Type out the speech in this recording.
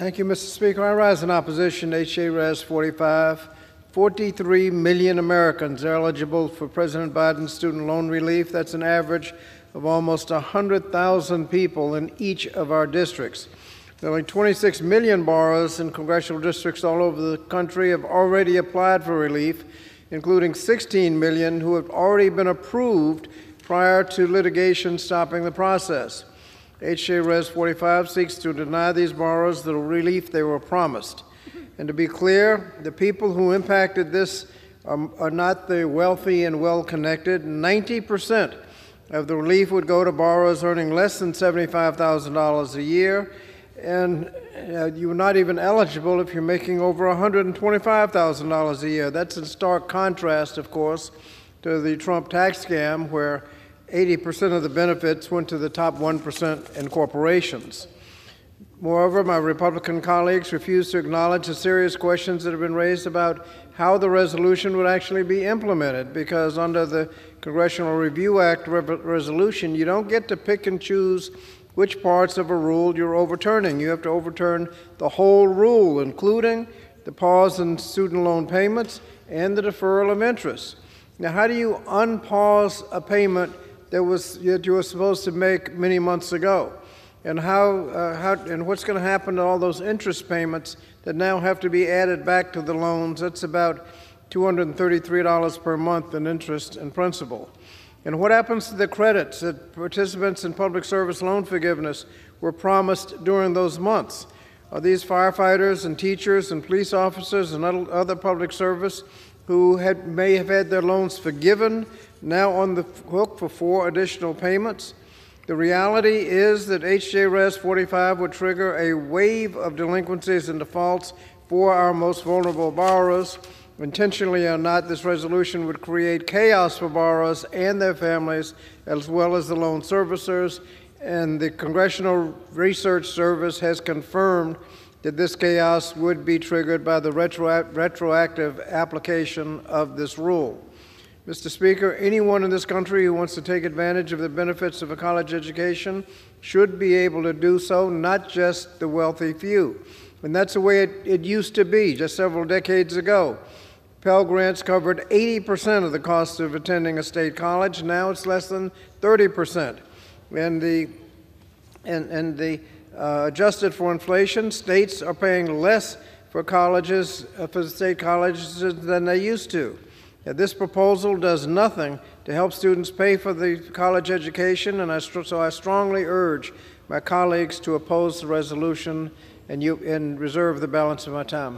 Thank you, Mr. Speaker. I rise in opposition to H.J. Res. 45. 43 million Americans are eligible for President Biden's student loan relief. That's an average of almost 100,000 people in each of our districts. Nearly 26 million borrowers in congressional districts all over the country have already applied for relief, including 16 million who have already been approved prior to litigation stopping the process. H.J. Res. 45 seeks to deny these borrowers the relief they were promised. And to be clear, the people who impacted this are not the wealthy and well-connected. 90% of the relief would go to borrowers earning less than $75,000 a year, and you're not even eligible if you're making over $125,000 a year. That's in stark contrast, of course, to the Trump tax scam, where 80% of the benefits went to the top 1% in corporations. Moreover, my Republican colleagues refuse to acknowledge the serious questions that have been raised about how the resolution would actually be implemented, because under the Congressional Review Act resolution, you don't get to pick and choose which parts of a rule you're overturning. You have to overturn the whole rule, including the pause in student loan payments and the deferral of interest. Now, how do you unpause a payment that you were supposed to make many months ago? And and what's going to happen to all those interest payments that now have to be added back to the loans? That's about $233 per month in interest and principal. And what happens to the credits that participants in public service loan forgiveness were promised during those months? Are these firefighters and teachers and police officers and other public service who may have had their loans forgiven now on the hook for 4 additional payments? The reality is that H.J. Res. 45 would trigger a wave of delinquencies and defaults for our most vulnerable borrowers. Intentionally or not, this resolution would create chaos for borrowers and their families, as well as the loan servicers. And the Congressional Research Service has confirmed that this chaos would be triggered by the retroactive application of this rule. Mr. Speaker, anyone in this country who wants to take advantage of the benefits of a college education should be able to do so, not just the wealthy few. And that's the way it used to be just several decades ago. Pell Grants covered 80% of the cost of attending a state college. Now it's less than 30%. Adjusted for inflation, states are paying less for colleges, for state colleges, than they used to. This proposal does nothing to help students pay for the college education, and so I strongly urge my colleagues to oppose the resolution and reserve the balance of my time.